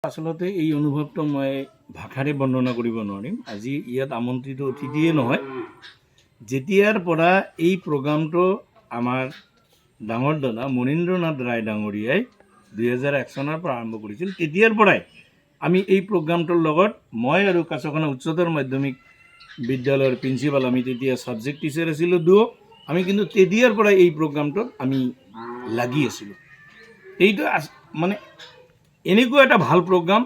আচলতে এই অনুভৱটো মই ভাষাৰে বৰ্ণনা কৰিব নোৱাৰিম। আজি ইয়াত আমন্ত্ৰিত অতিথিয়ে নহয়, যেতিয়াৰ পৰা এই প্ৰগ্ৰামটো আমাৰ ডাঙৰ দাদা মনীন্দ্ৰনাথ ৰায় ডাঙৰীয়াই 2001 চনৰ পৰা আৰম্ভ কৰিছিল, তেতিয়াৰ পৰাই আমি এই প্ৰগ্ৰামটোৰ লগত মই আৰু কাছখানা উচ্চতৰ মাধ্যমিক বিদ্যালয়ৰ প্ৰিন্সিপাল, আমি তেতিয়া ছাবজেক্ট টিচাৰ আছিলোঁ দুয়ো। আমি কিন্তু তেতিয়াৰ পৰাই এই প্ৰগ্ৰামটোত আমি লাগি আছিলোঁ। এইটো মানে এনেকুৱা এটা ভাল প্ৰগ্ৰাম,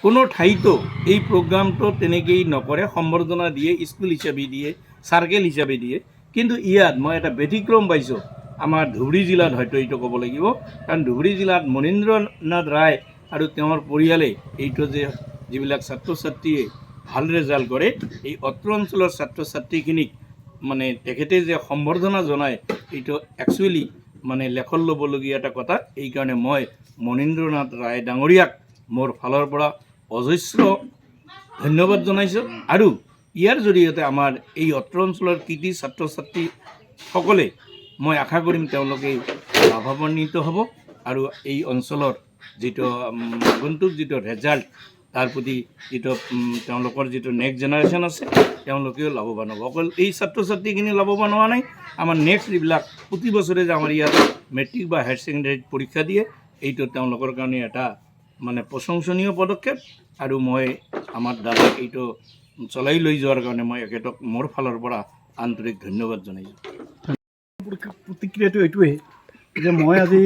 কোনো ঠাইতো এই প্ৰগ্ৰামটো তেনেকেই নকৰে। সম্বৰ্ধনা দিয়ে, স্কুল হিচাপে দিয়ে, চাৰ্কেল হিচাপে দিয়ে, কিন্তু ইয়াত মই এটা ব্যতিক্ৰম পাইছোঁ। আমাৰ ধুবুৰী জিলাত হয়তো এইটো ক'ব লাগিব, কাৰণ ধুবুৰী জিলাত মনীন্দ্ৰনাথ ৰায় আৰু তেওঁৰ পৰিয়ালে এইটো যে যিবিলাক ছাত্ৰ ছাত্ৰীয়ে ভাল ৰেজাল্ট কৰে, এই অত্ৰ অঞ্চলৰ ছাত্ৰ ছাত্ৰীখিনিক মানে তেখেতে যে সম্বৰ্ধনা জনায়, এইটো একচুৱেলি মানে লেখত ল'বলগীয়া এটা কথা। এইকাৰণে মই মনীন্দ্ৰনাথ ৰায় ডাঙৰীয়াক মোৰ ফালৰ পৰা অজস্ৰ ধন্যবাদ জনাইছোঁ। আৰু ইয়াৰ জৰিয়তে আমাৰ এই অত্ৰ অঞ্চলৰ কৃতি ছাত্ৰ ছাত্ৰীসকলে মই আশা কৰিম তেওঁলোকে লাভান্বিত হ'ব আৰু এই অঞ্চলৰ যিটো আগন্তুক যিটো ৰেজাল্ট, তাৰ প্ৰতি যিটো তেওঁলোকৰ যিটো নেক্সট জেনেৰেশ্যন আছে, তেওঁলোকেও লাভৱান হ'ব। অকল এই ছাত্ৰ ছাত্ৰীখিনি লাভৱান হোৱা নাই, আমাৰ নেক্সট যিবিলাক প্ৰতি বছৰে যে আমাৰ ইয়াত মেট্ৰিক বা হায়াৰ ছেকেণ্ডেৰীত পৰীক্ষা দিয়ে, এইটো তেওঁলোকৰ কাৰণে এটা মানে প্ৰশংসনীয় পদক্ষেপ। আৰু মই আমাৰ দাদাক এইটো চলাই লৈ যোৱাৰ কাৰণে মই এখেতক মোৰ ফালৰ পৰা আন্তৰিক ধন্যবাদ জনাইছোঁ। প্ৰতিক্ৰিয়াটো এইটোৱেই যে মই আজি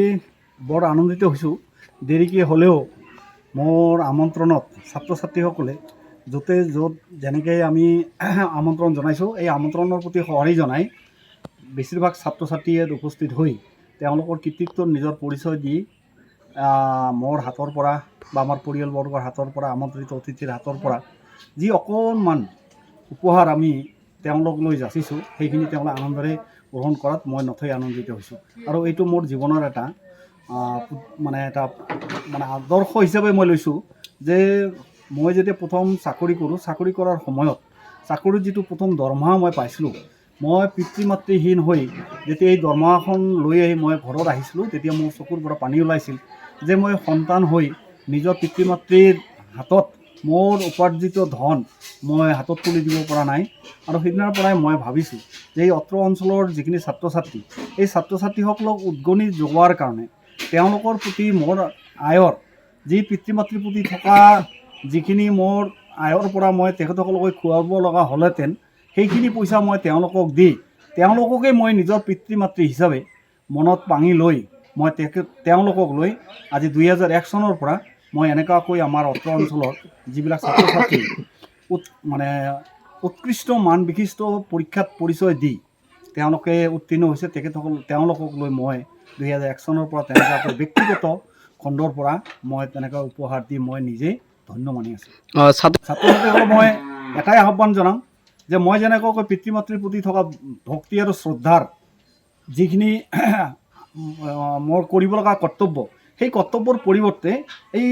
বৰ আনন্দিত হৈছোঁ। দেৰিকৈ হ'লেও মোৰ আমন্ত্ৰণত ছাত্ৰ ছাত্ৰীসকলে য'ত যেনেকৈ আমি আমন্ত্ৰণ জনাইছোঁ, এই আমন্ত্ৰণৰ প্ৰতি সঁহাৰি জনাই বেছিভাগ ছাত্ৰ ছাত্ৰীয়ে উপস্থিত হৈ তেওঁলোকৰ কৃতিত্বৰ নিজৰ পৰিচয় দি মোৰ হাতৰ পৰা বা আমাৰ পৰিয়ালবৰ্গৰ হাতৰ পৰা, আমন্ত্ৰিত অতিথিৰ হাতৰ পৰা যি অকণমান উপহাৰ আমি তেওঁলোকলৈ যাচিছোঁ, সেইখিনি তেওঁলোকে আনন্দৰে গ্ৰহণ কৰাত মই নথৈ আনন্দিত হৈছোঁ। আৰু এইটো মোৰ জীৱনৰ এটা মানে আদৰ্শ হিচাপে মই লৈছোঁ যে মই যেতিয়া প্ৰথম চাকৰি কৰোঁ, চাকৰি কৰাৰ সময়ত চাকৰিত যিটো প্ৰথম দৰমহা মই পাইছিলোঁ, মই পিতৃ মাতৃহীন হৈ যেতিয়া এই দৰমহাখন লৈ আহি মই ঘৰত আহিছিলোঁ, তেতিয়া মোৰ চকুৰ পৰা পানী ওলাইছিল যে মই সন্তান হৈ নিজৰ পিতৃ মাতৃৰ হাতত মোৰ উপাৰ্জিত ধন মই হাতত তুলি দিব পৰা নাই। আৰু সেইদিনাৰ পৰাই মই ভাবিছোঁ যে এই অত্ৰ অঞ্চলৰ যিখিনি ছাত্ৰ ছাত্ৰী, এই ছাত্ৰ ছাত্ৰীসকলক উদগনি যোগোৱাৰ কাৰণে তেওঁলোকৰ প্ৰতি মোৰ আয়ৰ যি পিতৃ মাতৃৰ প্ৰতি থকা যিখিনি মোৰ আয়ৰ পৰা মই তেখেতসকলক খুৱাব লগা হ'লহেঁতেন, সেইখিনি পইচা মই তেওঁলোকক দি তেওঁলোককে মই নিজৰ পিতৃ মাতৃ হিচাপে মনত পাঙি লৈ মই তেওঁলোকক লৈ আজি 2001 চনৰ পৰা মই এনেকুৱাকৈ আমাৰ অত্ৰ অঞ্চলৰ যিবিলাক ছাত্ৰ ছাত্ৰী উৎকৃষ্ট মান বিশিষ্ট পৰীক্ষাত পৰিচয় দি তেওঁলোকে উত্তীৰ্ণ হৈছে, তেওঁলোকক লৈ মই 2001 চনৰ পৰা তেনেকুৱাকৈ ব্যক্তিগত খণ্ডৰ পৰা মই তেনেকুৱা উপহাৰ দি মই নিজেই ধন্য মানি আছোঁ। ছাত্ৰ ছাত্ৰীসকলক মই এটাই আহ্বান জনাম যে মই যেনেকুৱাকৈ পিতৃ মাতৃৰ প্ৰতি থকা ভক্তি আৰু শ্ৰদ্ধাৰ যিখিনি মোৰ কৰিব লগা কৰ্তব্য, সেই কৰ্তব্যৰ পৰিৱৰ্তে এই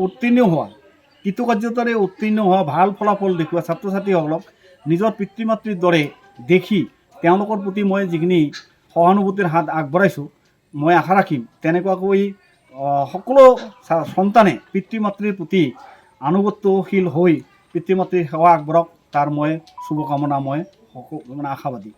উত্তীৰ্ণ হোৱা, কৃতকাৰ্যতাৰে উত্তীৰ্ণ হোৱা, ভাল ফলাফল দেখুওৱা ছাত্ৰ ছাত্ৰীসকলক নিজৰ পিতৃ মাতৃৰ দৰে দেখি তেওঁলোকৰ প্ৰতি মই যিখিনি সহানুভূতিৰ হাত আগবঢ়াইছোঁ, মই আশা ৰাখিম তেনেকুৱাকৈ সকলো সন্তানে পিতৃ মাতৃৰ প্ৰতি আনুগত্যশীল হৈ পিতৃ মাতৃৰ সেৱা আগবঢ়াওক, তাৰ মই শুভকামনা, মই আশাবাদী।